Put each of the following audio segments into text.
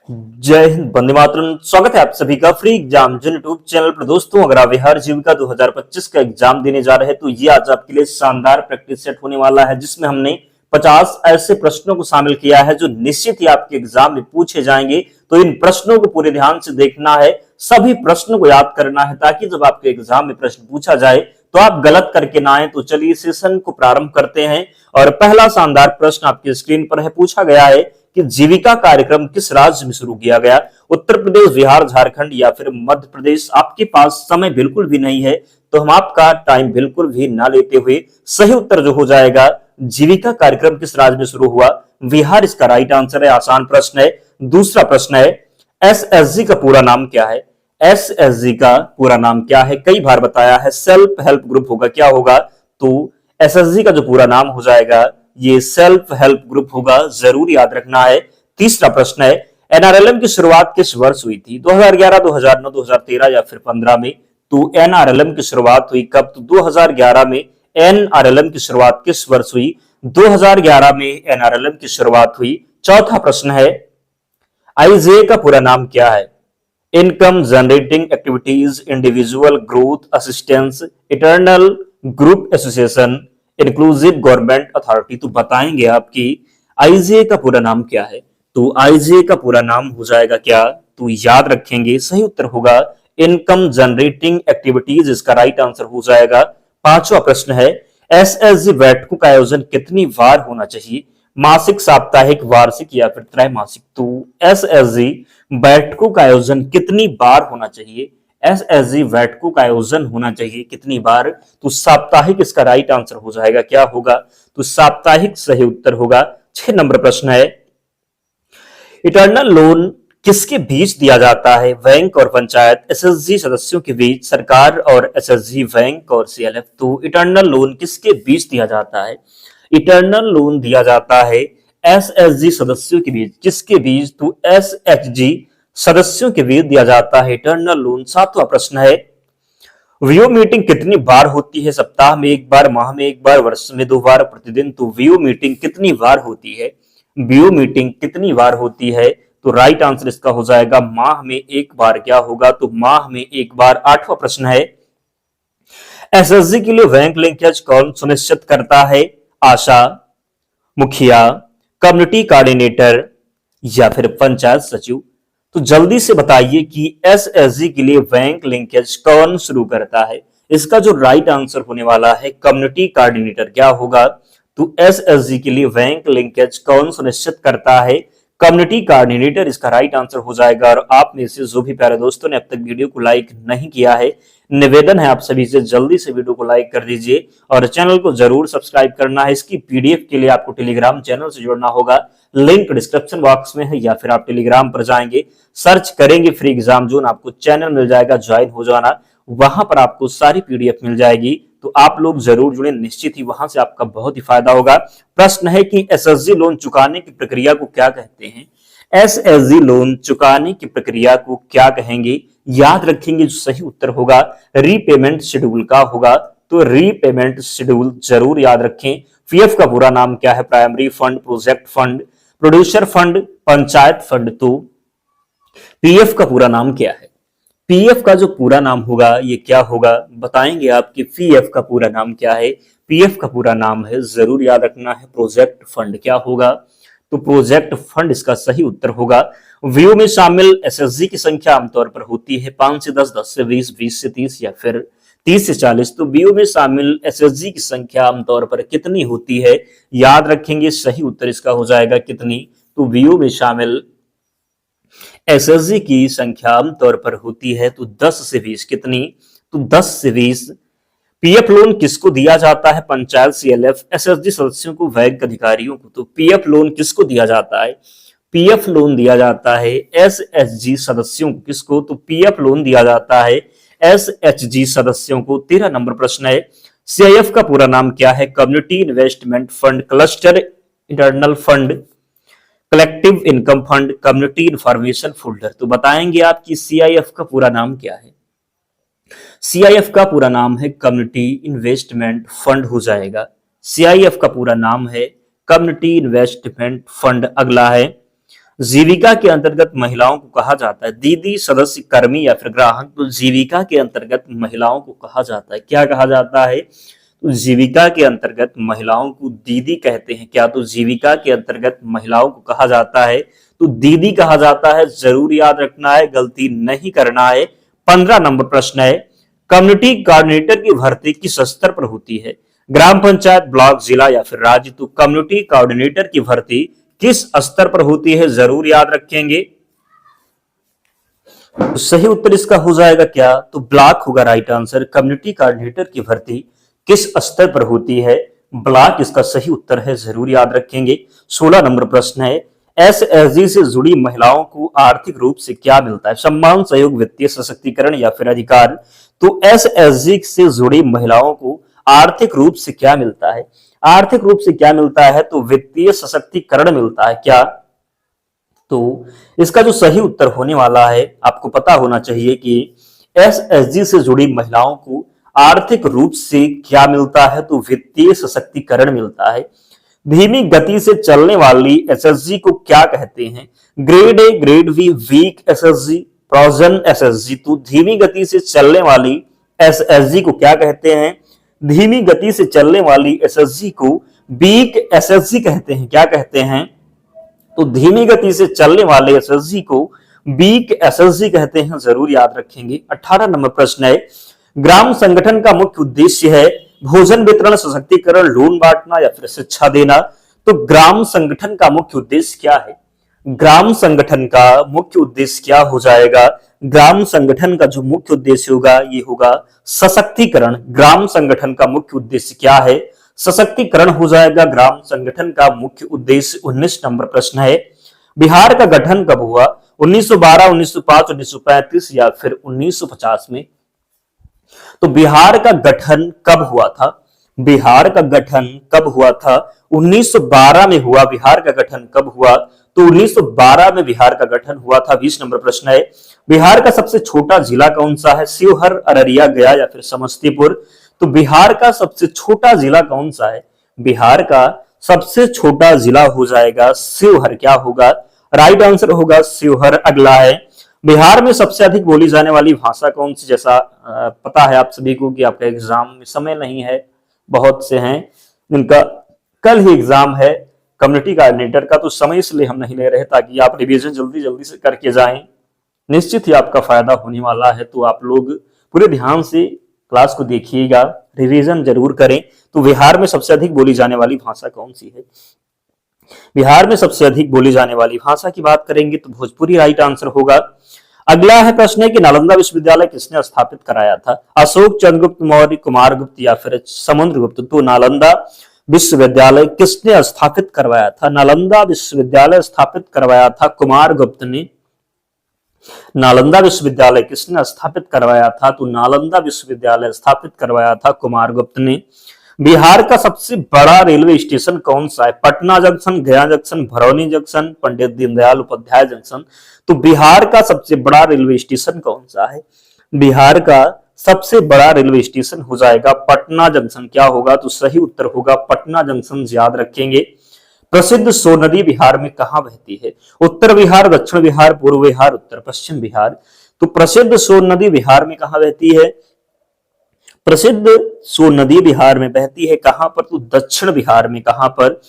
जय हिंद, वंदे मातरम। स्वागत है आप सभी का फ्री एग्जाम जो यूट्यूब चैनल पर। दोस्तों, अगर आप बिहार जीविका 2025 का एग्जाम देने जा रहे हैं तो ये आज आपके लिए शानदार प्रैक्टिस सेट होने वाला है, जिसमें हमने 50 ऐसे प्रश्नों को शामिल किया है जो निश्चित ही आपके एग्जाम में पूछे जाएंगे। तो इन प्रश्नों को पूरे ध्यान से देखना है, सभी प्रश्नों को याद करना है, ताकि जब आपके एग्जाम में प्रश्न पूछा जाए तो आप गलत करके ना आए। तो चलिए सेशन को प्रारंभ करते हैं। और पहला शानदार प्रश्न आपकी स्क्रीन पर है। पूछा गया है कि जीविका कार्यक्रम किस राज्य में शुरू किया गया? उत्तर प्रदेश, बिहार, झारखंड या फिर मध्य प्रदेश। आपके पास समय बिल्कुल भी नहीं है, तो हम आपका टाइम बिल्कुल भी ना लेते हुए सही उत्तर जो हो जाएगा, जीविका कार्यक्रम किस राज्य में शुरू हुआ? बिहार इसका राइट आंसर है। आसान प्रश्न है। दूसरा प्रश्न है, एसएसजी का पूरा नाम क्या है? एसएसजी का पूरा नाम क्या है? कई बार बताया है, सेल्फ हेल्प ग्रुप होगा। क्या होगा? तो एसएसजी का जो पूरा नाम हो जाएगा ये सेल्फ हेल्प ग्रुप होगा, जरूर याद रखना है। तीसरा प्रश्न है, एनआरएलएम की शुरुआत किस वर्ष हुई थी? 2011, 2009, 2013 या फिर 15 में? तो एनआरएलएम की शुरुआत हुई कब? तो 2011 में। एनआरएलएम की शुरुआत किस वर्ष हुई? 2011 में एनआरएलएम की शुरुआत हुई। चौथा प्रश्न है, आईजे का पूरा नाम क्या है? Income generating activities, individual growth assistance, eternal group association, inclusive government authority. तो बताएंगे आपकी आईजे का पूरा नाम क्या है? तो आईजे का पूरा नाम हो जाएगा क्या? तो याद रखेंगे, सही उत्तर होगा इनकम जनरेटिंग एक्टिविटीज, इसका राइट आंसर हो जाएगा। पांचवा प्रश्न है, एसएसजी बैठकों का आयोजन कितनी बार होना चाहिए? मासिक, साप्ताहिक, वार्षिक या फिर त्रैमासिक? तो एसएसजी बैठकों का आयोजन कितनी बार होना चाहिए? एसएसजी बैठकों का आयोजन होना चाहिए कितनी बार? तो साप्ताहिक इसका राइट आंसर हो जाएगा। क्या होगा? तो साप्ताहिक सही उत्तर होगा। 6 नंबर प्रश्न है, इटर्नल लोन किसके बीच दिया जाता है? बैंक और पंचायत, एसएसजी सदस्यों के बीच, सरकार और एसएसजी, बैंक और सीएलएफ। तो इटर्नल लोन किसके बीच दिया जाता है? इटर्नल लोन दिया जाता है एसएसजी सदस्यों के बीच। किसके बीच? तो एसएचजी सदस्यों के बीच दिया जाता है इटर्नल लोन। सातवां प्रश्न है, व्यू मीटिंग कितनी बार होती है? सप्ताह में एक बार, माह में एक बार, वर्ष में 2 बार, प्रतिदिन? तो व्यू मीटिंग कितनी बार होती है? व्यू मीटिंग कितनी बार होती है? तो राइट आंसर इसका हो जाएगा माह में एक बार। क्या होगा? तो माह में एक बार। आठवां प्रश्न है, एसएसजी के लिए बैंक लिंकेज कौन सुनिश्चित करता है? आशा, मुखिया, कम्युनिटी कोऑर्डिनेटर या फिर पंचायत सचिव? तो जल्दी से बताइए कि एसएसजी के लिए बैंक लिंकेज कौन शुरू करता है? इसका जो राइट आंसर होने वाला है कम्युनिटी कोऑर्डिनेटर। क्या होगा? तो एसएसजी के लिए बैंक लिंकेज कौन सुनिश्चित करता है? कम्युनिटी कोऑर्डिनेटर इसका राइट आंसर हो जाएगा। और आप में से जो भी प्यारे दोस्तों ने अब तक वीडियो को लाइक नहीं किया है, निवेदन है आप सभी से जल्दी से वीडियो को लाइक कर दीजिए और चैनल को जरूर सब्सक्राइब करना है। इसकी पीडीएफ के लिए आपको टेलीग्राम चैनल से जुड़ना होगा, लिंक डिस्क्रिप्शन बॉक्स में है, या फिर आप टेलीग्राम पर जाएंगे, सर्च करेंगे फ्री एग्जाम जोन, आपको चैनल मिल जाएगा, ज्वाइन हो जाना। वहां पर आपको सारी पीडीएफ मिल जाएगी, तो आप लोग जरूर जुड़े, निश्चित ही वहां से आपका बहुत ही फायदा होगा। प्रश्न है कि एसएसजी लोन चुकाने की प्रक्रिया को क्या कहते हैं? एसएसजी लोन चुकाने की प्रक्रिया को क्या कहेंगे? याद रखेंगे, जो सही उत्तर होगा रीपेमेंट शेड्यूल का होगा। तो रीपेमेंट शेड्यूल जरूर याद रखें। पीएफ का पूरा नाम क्या है? Primary fund, project fund, producer fund, panchayat fund. तो पीएफ का पूरा नाम क्या है? पीएफ का जो पूरा नाम होगा ये क्या होगा? बताएंगे आपकी पीएफ का पूरा नाम क्या है? पीएफ का पूरा नाम है, जरूर याद रखना है, प्रोजेक्ट फंड। क्या होगा? तो प्रोजेक्ट फंड इसका सही उत्तर होगा। व्यू में शामिल एसएसजी की संख्या आमतौर पर होती है 5 से 10, 10 से 20, 20 से 30 या फिर 30 से 40। तो व्यू में शामिल एसएसजी की संख्या आमतौर पर कितनी होती है? याद रखेंगे, सही उत्तर इसका हो जाएगा कितनी? तो व्यू में शामिल एसएसजी की संख्या आमतौर पर होती है तो 10 से 20। कितनी? तो 10 से 20। पीएफ लोन किसको दिया जाता है? पंचायत, सीएलएफ, एसएसजी सदस्यों को, बैंक अधिकारियों को। तो पीएफ लोन किसको दिया जाता है? पीएफ लोन दिया जाता है एसएचजी सदस्यों को। किसको? तो पीएफ लोन दिया जाता है एसएचजी सदस्यों को। 13 नंबर प्रश्न है, सीआईएफ का पूरा नाम क्या है? Community investment fund, cluster internal fund, collective income fund, community information folder. तो बताएंगे आपकी सीआईएफ का पूरा नाम क्या है? सीआईएफ का पूरा नाम है कम्युनिटी इन्वेस्टमेंट फंड हो जाएगा। सीआईएफ का पूरा नाम है कम्युनिटी इन्वेस्टमेंट फंड। अगला है, जीविका के अंतर्गत महिलाओं को कहा जाता है दीदी, सदस्य, कर्मी या फिर ग्राहक। तो जीविका के अंतर्गत महिलाओं को कहा जाता है, क्या कहा जाता है? तो जीविका के अंतर्गत महिलाओं को दीदी कहते हैं। क्या? तो जीविका के अंतर्गत महिलाओं को कहा जाता है तो दीदी कहा जाता है। जरूर याद रखना है, गलती नहीं करना है। 15 नंबर प्रश्न है, कम्युनिटी कोऑर्डिनेटर की भर्ती किस स्तर पर होती है? ग्राम पंचायत, ब्लॉक, जिला या फिर राज्य। तो कम्युनिटी कोऑर्डिनेटर की भर्ती किस स्तर पर होती है? जरूर याद रखेंगे। तो सही उत्तर इसका हो जाएगा क्या? तो ब्लॉक होगा राइट आंसर। कम्युनिटी कोऑर्डिनेटर की भर्ती किस स्तर पर होती है? ब्लॉक इसका सही उत्तर है, जरूर याद रखेंगे। 16 नंबर प्रश्न है, एसएचजी से जुड़ी महिलाओं को आर्थिक रूप से क्या मिलता है? सम्मान, सहयोग, वित्तीय सशक्तिकरण या फिर अधिकार। तो एसएचजी से जुड़ी महिलाओं को आर्थिक रूप से क्या मिलता है? आर्थिक रूप से क्या मिलता है? तो वित्तीय सशक्तिकरण मिलता है। क्या? तो इसका जो सही उत्तर होने वाला है, आपको पता होना चाहिए कि एसएचजी से जुड़ी महिलाओं को आर्थिक रूप से क्या मिलता है? तो वित्तीय सशक्तिकरण मिलता है। धीमी गति से चलने वाली एसएचजी को क्या कहते हैं? Grade A, grade B, weak SHG, frozen SHG. तो धीमी गति से चलने वाली एसएचजी को क्या कहते हैं? धीमी गति से चलने वाली एसएचजी को वीक एसएचजी कहते हैं। क्या कहते हैं? तो धीमी गति से चलने वाले एसएचजी को वीक एसएचजी कहते हैं, जरूर याद रखेंगे। 18 नंबर प्रश्न है, ग्राम संगठन का मुख्य उद्देश्य है भोजन वितरण, सशक्तिकरण, लोन बांटना या फिर शिक्षा देना। तो ग्राम संगठन का मुख्य उद्देश्य क्या है? ग्राम संगठन का मुख्य उद्देश्य क्या हो जाएगा? ग्राम संगठन का जो मुख्य उद्देश्य होगा ये होगा सशक्तिकरण। ग्राम संगठन का मुख्य उद्देश्य क्या है? सशक्तिकरण हो जाएगा ग्राम संगठन का मुख्य उद्देश्य। 19 नंबर प्रश्न है, बिहार का गठन कब हुआ? 1912, 1905, 1935 या फिर 1950 में। तो बिहार का गठन कब हुआ था? बिहार का गठन कब हुआ था? 1912 में हुआ। बिहार का गठन कब हुआ? तो 1912 में बिहार का गठन हुआ था। 20 नंबर प्रश्न है, बिहार का सबसे छोटा जिला कौन सा है? शिवहर, अररिया, गया या फिर समस्तीपुर। तो बिहार का सबसे छोटा जिला कौन सा है? बिहार का सबसे छोटा जिला हो जाएगा शिवहर। क्या होगा? राइट आंसर होगा शिवहर। अगला है, बिहार में सबसे अधिक बोली जाने वाली भाषा कौन सी? जैसा पता है आप सभी को कि आपका एग्जाम में समय नहीं है, बहुत से हैं जिनका कल ही एग्जाम है कम्युनिटी कोऑर्डिनेटर का, तो समय इसलिए हम नहीं ले रहे ताकि आप रिवीजन जल्दी जल्दी से करके जाएं। निश्चित ही आपका फायदा होने वाला है, तो आप लोग पूरे ध्यान से क्लास को देखिएगा, रिवीजन जरूर करें। तो बिहार में सबसे अधिक बोली जाने वाली भाषा कौन सी है? बिहार में सबसे अधिक बोली जाने वाली भाषा की बात करेंगे तो भोजपुरी राइट आंसर होगा। अगला है प्रश्न है कि नालंदा विश्वविद्यालय किसने स्थापित कराया था? अशोक, चंद्रगुप्त मौर्य, कुमारगुप्त या फिर समुद्रगुप्त। तो नालंदा विश्वविद्यालय किसने स्थापित करवाया था? नालंदा विश्वविद्यालय स्थापित करवाया था कुमारगुप्त ने। नालंदा विश्वविद्यालय किसने स्थापित करवाया था? तो नालंदा विश्वविद्यालय स्थापित करवाया था कुमारगुप्त ने। बिहार का सबसे बड़ा रेलवे स्टेशन कौन सा है? पटना जंक्शन, गया junction, भरौनी junction, Pandit Deendayal Upadhyay junction. तो बिहार का सबसे बड़ा रेलवे स्टेशन कौन सा है? बिहार का सबसे बड़ा रेलवे स्टेशन हो जाएगा पटना जंक्शन। क्या होगा? तो सही उत्तर होगा पटना जंक्शन, याद रखेंगे। प्रसिद्ध सोन नदी बिहार में कहां बहती है? उत्तर बिहार, दक्षिण बिहार, पूर्व बिहार, उत्तर पश्चिम बिहार। तो प्रसिद्ध सोन नदी बिहार में कहां बहती है? प्रसिद्ध सोन नदी बिहार में बहती है कहां पर? तो दक्षिण बिहार में। कहां पर?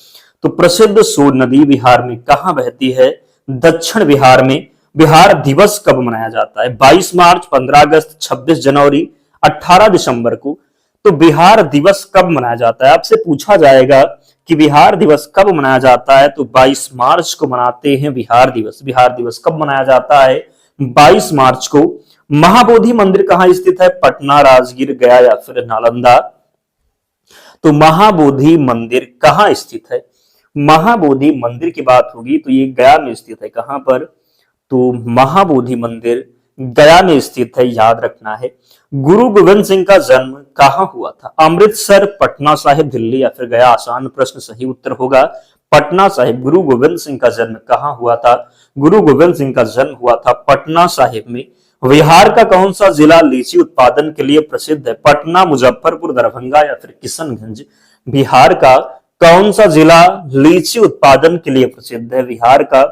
तो प्रसिद्ध सोन नदी बिहार में कहां बहती है? दक्षिण बिहार में। बिहार दिवस कब मनाया जाता है? 22 मार्च, 15 अगस्त, 26 जनवरी, 18 दिसंबर को। तो बिहार दिवस कब मनाया जाता है? आपसे पूछा जाएगा कि बिहार दिवस कब मनाया जाता है, तो 22 मार्च को मनाते हैं बिहार दिवस। बिहार दिवस कब मनाया जाता है? 22 मार्च को। महाबोधि मंदिर कहां स्थित है? पटना, राजगीर, गया या फिर नालंदा। तो महाबोधि मंदिर कहां स्थित है? महाबोधि मंदिर की बात होगी तो ये गया में स्थित है। कहां पर? तो महाबोधि मंदिर गया में स्थित है, याद रखना है। गुरु गोविंद सिंह का जन्म कहां हुआ था? अमृतसर, पटना साहिब, दिल्ली या फिर गया। आसान प्रश्न, सही उत्तर होगा पटना साहिब। गुरु गोविंद सिंह का जन्म कहां हुआ था? गुरु गोविंद सिंह का जन्म हुआ था पटना साहिब में। बिहार का कौन सा जिला लीची उत्पादन के लिए प्रसिद्ध है? पटना, मुजफ्फरपुर, दरभंगा या फिर किशनगंज। बिहार का कौन सा जिला लीची उत्पादन के लिए प्रसिद्ध है? बिहार का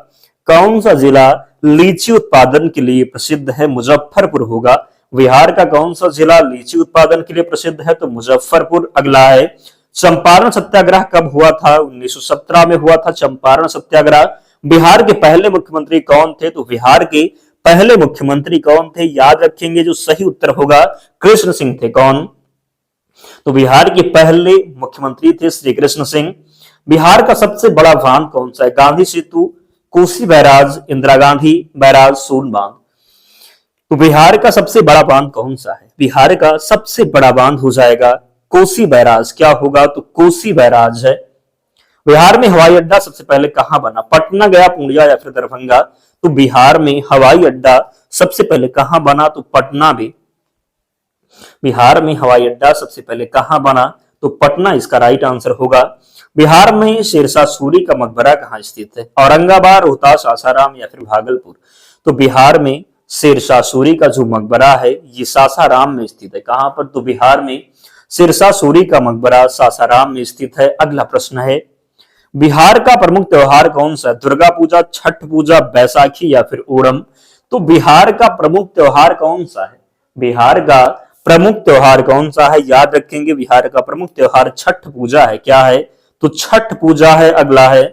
कौन सा जिला लीची उत्पादन के लिए प्रसिद्ध है? मुजफ्फरपुर होगा। बिहार का कौन सा जिला लीची उत्पादन के लिए प्रसिद्ध है? तो मुजफ्फरपुर। अगला है चंपारण सत्याग्रह कब हुआ था? 1917 में हुआ था चंपारण सत्याग्रह। बिहार के पहले मुख्यमंत्री कौन थे? तो बिहार के पहले मुख्यमंत्री कौन थे? याद रखेंगे, जो सही उत्तर होगा कृष्ण सिंह थे। कौन? तो बिहार के पहले मुख्यमंत्री थे श्री कृष्ण सिंह। बिहार का सबसे बड़ा बांध कौन सा है? गांधी सेतु, कोसी बैराज, इंदिरा गांधी बैराज, सोन बांध। तो बिहार का सबसे बड़ा बांध कौन सा है? बिहार का सबसे बड़ा बांध हो जाएगा कोसी बैराज। क्या होगा? तो कोसी बैराज है। बिहार में हवाई अड्डा सबसे पहले कहां बना? पटना, गया, पूर्णिया या फिर दरभंगा? तो बिहार में हवाई अड्डा सबसे पहले कहां बना? तो पटना में। बिहार में हवाई अड्डा सबसे पहले कहां बना? तो पटना इसका राइट आंसर होगा। बिहार में शेरशाह सूरी का मकबरा कहां स्थित है? औरंगाबाद, रोहतास, सासाराम या फिर भागलपुर? तो बिहार में शेरशाह सूरी का जो मकबरा है ये सासाराम में स्थित है। कहां पर? तो बिहार में शेरशाह सूरी का मकबरा सासाराम में स्थित है। अगला प्रश्न है, बिहार का प्रमुख त्योहार कौन सा है? दुर्गा पूजा, छठ पूजा, बैसाखी या फिर ओणम? तो बिहार का प्रमुख त्योहार कौन सा है? बिहार का प्रमुख त्योहार कौन सा है? याद रखेंगे, बिहार का प्रमुख त्योहार छठ पूजा है। क्या है? तो छठ पूजा है। अगला है,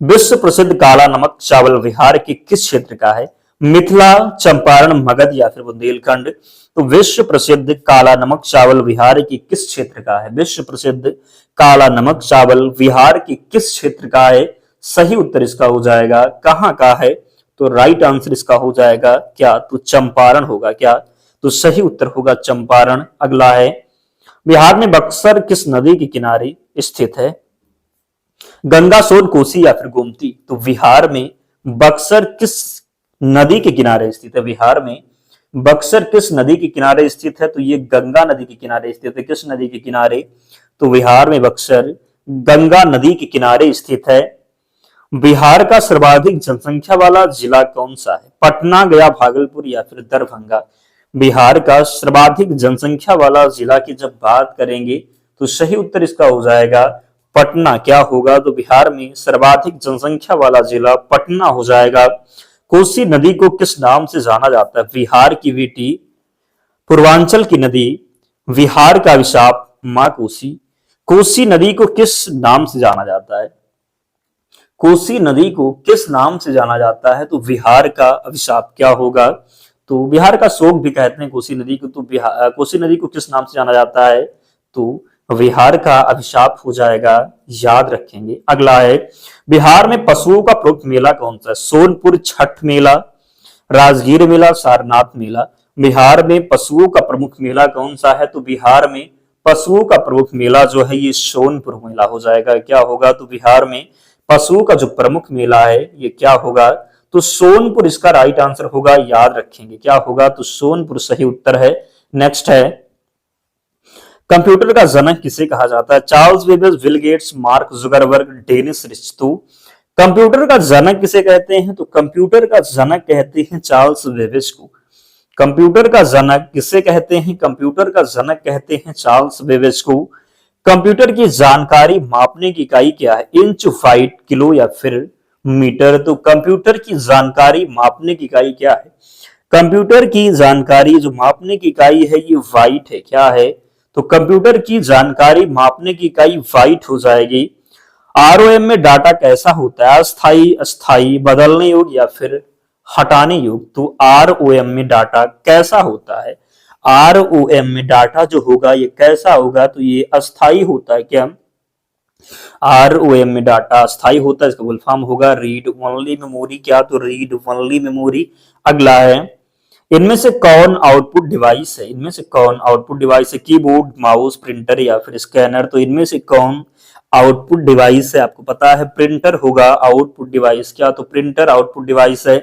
विश्व प्रसिद्ध काला नमक चावल बिहार के किस क्षेत्र का है? मिथिला, चंपारण, मगध या फिर बुंदेलखंड? तो विश्व प्रसिद्ध काला नमक चावल बिहार के किस क्षेत्र का है? विश्व प्रसिद्ध काला नमक चावल बिहार के किस क्षेत्र का है? सही उत्तर इसका हो जाएगा कहां का है? तो राइट आंसर इसका हो जाएगा क्या? तो चंपारण होगा। क्या? तो सही उत्तर होगा चंपारण। अगला है, बिहार में बक्सर किस नदी के किनारे स्थित है? गंगा, सोन, कोसी या फिर गोमती? तो बिहार में बक्सर किस नदी के किनारे स्थित है? बिहार में बक्सर किस नदी के किनारे स्थित है? तो ये गंगा नदी के किनारे स्थित है। किस नदी के किनारे? तो बिहार में बक्सर गंगा नदी के किनारे स्थित है। बिहार का सर्वाधिक जनसंख्या वाला जिला कौन सा है? पटना, गया, भागलपुर या फिर दरभंगा? बिहार का सर्वाधिक जनसंख्या वाला जिला की जब बात करेंगे तो सही उत्तर इसका हो जाएगा पटना। क्या होगा? तो बिहार में सर्वाधिक जनसंख्या वाला जिला पटना हो जाएगा। कोसी नदी को किस नाम से जाना जाता है? बिहार की बेटी, पूर्वांचल की नदी, बिहार का अभिशाप, मां कोसी? कोसी नदी को किस नाम से जाना जाता है? कोसी नदी को किस नाम से जाना जाता है? तो बिहार का अभिशाप। क्या होगा? तो बिहार का शोक भी कहते हैं कोसी नदी को। तो कोसी नदी को किस नाम से जाना जाता है? तो बिहार का अभिशाप हो जाएगा। याद रखेंगे। अगला है, बिहार में पशुओं का प्रमुख मेला कौन सा है? सोनपुर छठ मेला, राजगीर मेला, सारनाथ मेला? बिहार में पशुओं का प्रमुख मेला कौन सा है? तो बिहार में पशुओं का प्रमुख मेला जो है ये सोनपुर मेला हो जाएगा। क्या होगा? तो बिहार में पशुओं का जो प्रमुख मेला है ये क्या होगा? तो सोनपुर इसका राइट आंसर होगा। याद रखेंगे। क्या होगा? तो सोनपुर सही उत्तर है। नेक्स्ट है, कंप्यूटर का जनक किसे कहा जाता है? Charles Babbage, Bill Gates, Mark Zuckerberg, Dennis Ritchie? Computer का जनक किसे कहते हैं? तो कंप्यूटर का जनक कहते हैं चार्ल्स बेबेज को। कंप्यूटर का जनक किसे कहते हैं? कंप्यूटर का जनक कहते हैं चार्ल्स बेबेज को। कंप्यूटर की जानकारी मापने की इकाई क्या है? इंच, फाइट, किलो या फिर मीटर? तो कंप्यूटर की जानकारी मापने की इकाई क्या है? कंप्यूटर की जानकारी जो मापने की इकाई है ये वाइट है। क्या है? तो कंप्यूटर की जानकारी मापने की इकाई वाइट हो जाएगी। आरओएम में डाटा कैसा होता है? अस्थाई, अस्थाई, बदलने योग्य या फिर हटाने योग्य? तो आरओएम में डाटा कैसा होता है? आरओएम में डाटा जो होगा ये कैसा होगा? तो ये अस्थाई होता है। क्या? आरओएम में डाटा अस्थाई होता है। इसका फुल फॉर्म होगा रीड ओनली मेमोरी। क्या? तो रीड ओनली मेमोरी। अगला है, इनमें से कौन आउटपुट डिवाइस है? इनमें से कौन आउटपुट डिवाइस है? कीबोर्ड, माउस, प्रिंटर या फिर स्कैनर? तो इनमें से कौन आउटपुट डिवाइस है? आपको पता है प्रिंटर होगा आउटपुट डिवाइस। क्या? तो प्रिंटर आउटपुट डिवाइस है।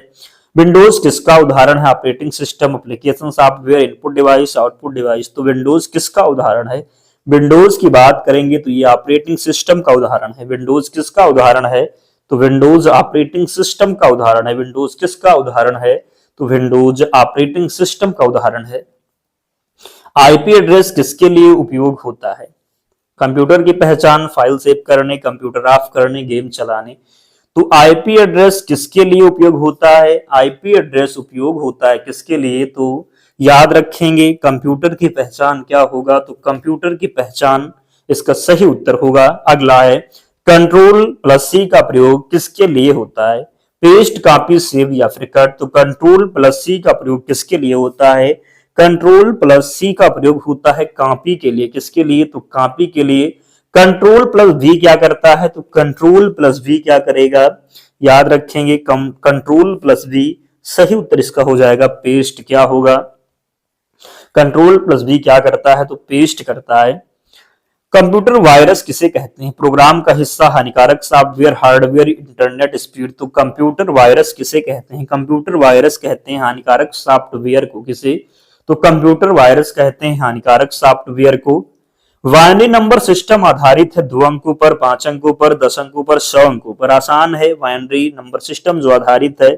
विंडोज किसका उदाहरण है? Operating system, application, software, input device, output device? तो विंडोज किसका उदाहरण है? विंडोज की बात करेंगे तो ये ऑपरेटिंग सिस्टम का उदाहरण है। विंडोज किसका उदाहरण है? तो विंडोज ऑपरेटिंग सिस्टम का उदाहरण है। विंडोज किसका उदाहरण है? तो विंडोज ऑपरेटिंग सिस्टम का उदाहरण है। आईपी एड्रेस किसके लिए उपयोग होता है? कंप्यूटर की पहचान, फाइल सेव करने, कंप्यूटर ऑफ करने, गेम चलाने? तो आईपी एड्रेस किसके लिए उपयोग होता है? आईपी एड्रेस उपयोग होता है किसके लिए? तो याद रखेंगे कंप्यूटर की पहचान क्या होगा? तो कंप्यूटर की पहचान इसका सही उत्तर होगा। अगला है कंट्रोल प्लस सी का प्रयोग किसके लिए होता है? पेस्ट, कॉपी, सेव या फिर कट। तो कंट्रोल प्लस सी का प्रयोग किसके लिए होता है? कंट्रोल प्लस सी का प्रयोग होता है कॉपी के लिए। किसके लिए? तो कॉपी के लिए। कंट्रोल प्लस वी क्या करता है? तो कंट्रोल प्लस वी क्या करेगा? याद रखेंगे कंट्रोल प्लस वी। सही उत्तर इसका हो जाएगा पेस्ट। क्या होगा? कंट्रोल प्लस वी क्या करता है? तो पेस्ट करता है। कंप्यूटर वायरस किसे कहते हैं? प्रोग्राम का हिस्सा, हानिकारक सॉफ्टवेयर, हार्डवेयर, इंटरनेट स्पीड। तो कंप्यूटर वायरस किसे कहते हैं? कंप्यूटर वायरस कहते हैं हानिकारक सॉफ्टवेयर को। किसे? तो कंप्यूटर वायरस कहते हैं हानिकारक सॉफ्टवेयर को। बाइनरी नंबर सिस्टम आधारित है 2 अंकों पर, 5 अंकों पर, 10 अंकों पर, 100 अंकों पर। आसान है। बाइनरी नंबर सिस्टम जो आधारित है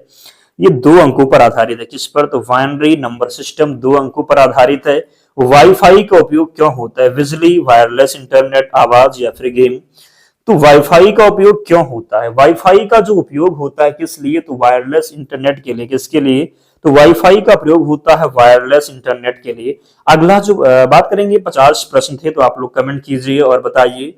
ये 2 अंकों पर आधारित है। किस पर? तो बाइनरी नंबर सिस्टम 2 अंकों पर आधारित है। वाईफाई का उपयोग क्यों होता है? बिजली, वायरलेस इंटरनेट, आवाज या फिर गेम। तो वाईफाई का उपयोग क्यों होता है? वाईफाई का जो उपयोग होता है किस लिए? तो वायरलेस इंटरनेट के लिए। किसके लिए? तो वाईफाई का प्रयोग होता है वायरलेस इंटरनेट के लिए। अगला जो बात करेंगे 50 प्रश्न थे, तो आप लोग कमेंट कीजिए और बताइए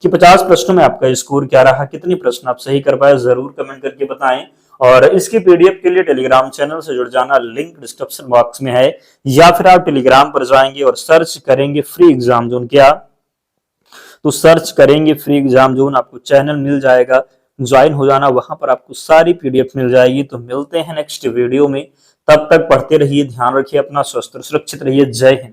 कि 50 प्रश्नों में आपका स्कोर क्या रहा, कितने प्रश्न आप सही कर पाए, जरूर कमेंट करके बताएं। और इसके पीडीएफ के लिए टेलीग्राम चैनल से जुड़ जाना, लिंक डिस्क्रिप्शन बॉक्स में है, या फिर आप टेलीग्राम पर जाएंगे और सर्च करेंगे फ्री एग्जाम जोन। क्या? तो सर्च करेंगे फ्री एग्जाम जोन, आपको चैनल मिल जाएगा, ज्वाइन हो जाना, वहां पर आपको सारी पीडीएफ मिल जाएगी। तो मिलते हैं नेक्स्ट वीडियो में, तब तक पढ़ते रहिए, ध्यान रखिए अपना, स्वस्थ और सुरक्षित रहिए। जय हिंद।